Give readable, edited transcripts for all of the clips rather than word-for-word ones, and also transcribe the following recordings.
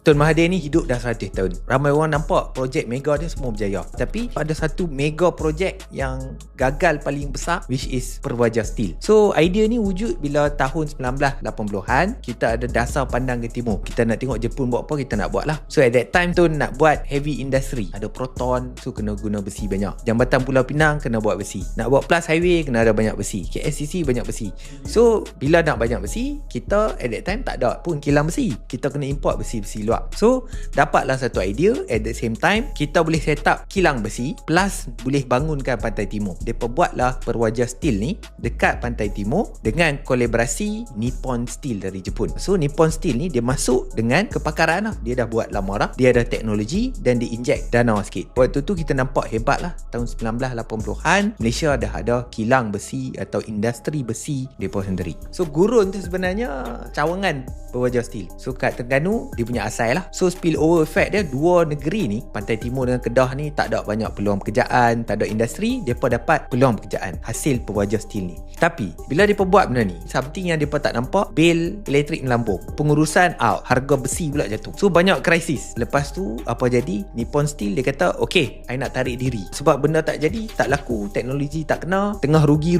Tun Mahathir ni hidup dah 100 tahun. Ramai orang nampak projek mega dia semua berjaya. Tapi ada satu mega projek yang gagal paling besar, which is Perwaja Steel. So idea ni wujud bila tahun 1980-an. Kita ada dasar pandang ke timur. Kita nak tengok Jepun buat apa, kita nak buat lah. So at that time tu nak buat heavy industry. Ada proton, so kena guna besi banyak. Jambatan Pulau Pinang kena buat besi. Nak buat plus highway kena ada banyak besi. KLCC banyak besi. So bila nak banyak besi, kita at that time tak ada pun kilang besi. Kita kena import besi-besi luar. So dapatlah satu idea. At the same time kita boleh set up kilang besi plus boleh bangunkan pantai timur. Mereka buatlah Perwaja Steel ni dekat pantai timur dengan kolaborasi Nippon Steel dari Jepun. So Nippon Steel ni dia masuk dengan kepakaran lah. Dia dah buat lama dah. Dia ada teknologi dan dia inject dana sikit. Waktu tu kita nampak hebat lah. Tahun 1980-an Malaysia dah ada kilang besi atau industri besi mereka sendiri. So gurun tu sebenarnya cawangan Perwaja Steel. So kat Terengganu dia punya asal lah. So spillover effect dia, dua negeri ni, Pantai Timur dengan Kedah ni, tak ada banyak peluang pekerjaan, tak ada industri, mereka dapat peluang pekerjaan hasil Perwaja Steel ni. Tapi bila mereka buat benda ni, something yang mereka tak nampak, bil elektrik melambung, pengurusan out, harga besi pula jatuh. So banyak krisis. Lepas tu apa jadi? Nippon Steel dia kata okay, I nak tarik diri. Sebab benda tak jadi, tak laku, teknologi tak kena, tengah rugi.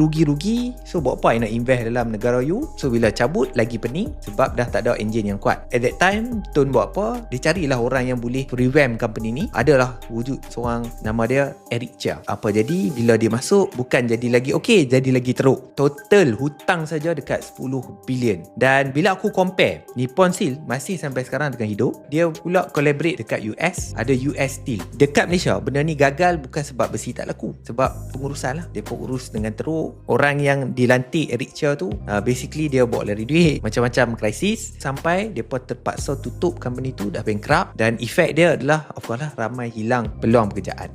So buat apa I nak invest dalam negara you? So bila cabut lagi pening sebab dah tak ada enjin yang kuat. At that time Tun buat apa? Dia carilah orang yang boleh revamp company ni. Adalah wujud seorang, nama dia Eric Chia. Apa jadi? Bila dia masuk, bukan jadi lagi okay, jadi lagi teruk. Total hutang saja dekat 10 bilion. Dan bila aku compare, Nippon Steel masih sampai sekarang dengan hidup. Dia pula collaborate dekat US, ada US Steel. Dekat Malaysia benda ni gagal bukan sebab besi tak laku, sebab pengurusan lah. Dia urus dengan teruk. Orang yang dilantik Eric Chia tu basically dia bawa lari duit, macam-macam krisis, sampai mereka terpaksa tutup company tu, dah bankrupt. Dan efek dia adalah of course lah, ramai hilang peluang pekerjaan.